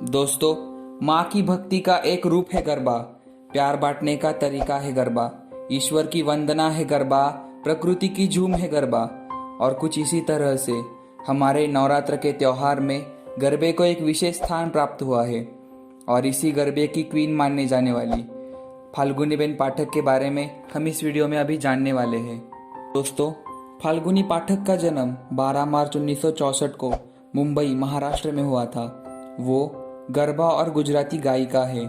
दोस्तों, माँ की भक्ति का एक रूप है गरबा। प्यार बांटने का तरीका है गरबा। ईश्वर की वंदना है गरबा। प्रकृति की झूम है गरबा। और कुछ इसी तरह से हमारे नवरात्र के त्योहार में गरबे को एक विशेष स्थान प्राप्त हुआ है। और इसी गरबे की क्वीन मानने जाने वाली फाल्गुनीबेन पाठक के बारे में हम इस वीडियो में अभी जानने वाले हैं। दोस्तों, फाल्गुनी पाठक का जन्म 12 मार्च 1964 को मुंबई, महाराष्ट्र में हुआ था। वो गरबा और गुजराती गायिका है।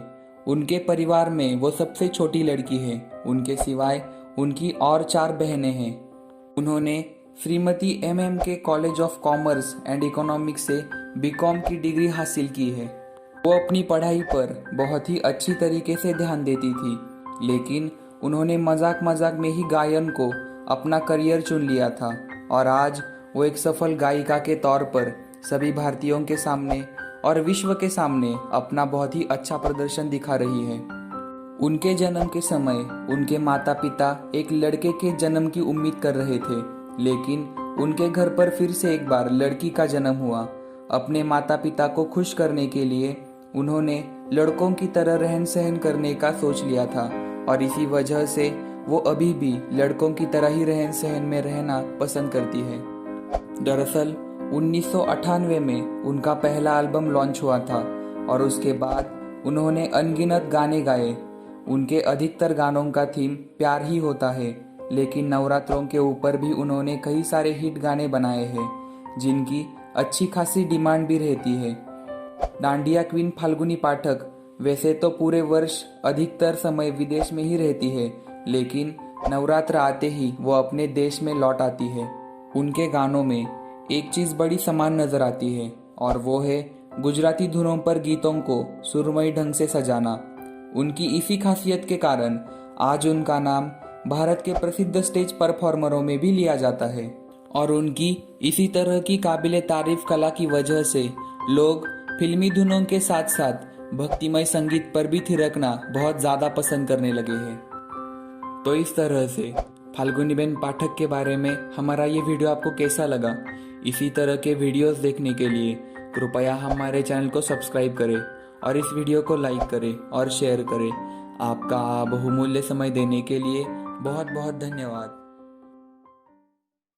उनके परिवार में वो सबसे छोटी लड़की है। उनके सिवाय उनकी और 4 बहनें हैं। उन्होंने श्रीमती MM के college of commerce and economics से BCom की डिग्री हासिल की है। वो अपनी पढ़ाई पर बहुत ही अच्छी तरीके से ध्यान देती थी, लेकिन उन्होंने मजाक मजाक में ही गायन को अपना करियर चुन लिया था और आज वो एक सफल गायिका के तौर पर सभी भारतीयों के सामने और विश्व के सामने अपना बहुत ही अच्छा प्रदर्शन दिखा रही है। उनके जन्म के समय उनके माता पिता एक लड़के के जन्म की उम्मीद कर रहे थे, लेकिन उनके घर पर फिर से एक बार लड़की का जन्म हुआ। अपने माता पिता को खुश करने के लिए उन्होंने लड़कों की तरह रहन सहन करने का सोच लिया था और इसी वजह से वो अभी भी लड़कों की तरह ही रहन सहन में रहना पसंद करती है। दरअसल 1998 में उनका पहला एल्बम लॉन्च हुआ था और उसके बाद उन्होंने अनगिनत गाने गाए। उनके अधिकतर गानों का थीम प्यार ही होता है, लेकिन नवरात्रों के ऊपर भी उन्होंने कई सारे हिट गाने बनाए हैं जिनकी अच्छी खासी डिमांड भी रहती है। डांडिया क्वीन फाल्गुनी पाठक वैसे तो पूरे वर्ष अधिकतर समय विदेश में ही रहती है, लेकिन नवरात्र आते ही वो अपने देश में लौट आती है। उनके गानों में एक चीज बड़ी समान नजर आती है और वो है गुजराती धुनों पर गीतों को सुरमई ढंग से सजाना। उनकी इसी खासियत के कारण आज उनका नाम भारत के प्रसिद्ध स्टेज परफॉर्मरों में भी लिया जाता है और उनकी इसी तरह की काबिले तारीफ कला की वजह से लोग फिल्मी धुनों के साथ साथ भक्तिमय संगीत पर भी थिरकना बहुत ज्यादा पसंद करने लगे हैं। तो इस तरह से फाल्गुनीबेन पाठक के बारे में हमारा ये वीडियो आपको कैसा लगा? इसी तरह के वीडियोस देखने के लिए कृपया हमारे चैनल को सब्सक्राइब करें और इस वीडियो को लाइक करें और शेयर करें। आपका बहुमूल्य समय देने के लिए बहुत बहुत धन्यवाद।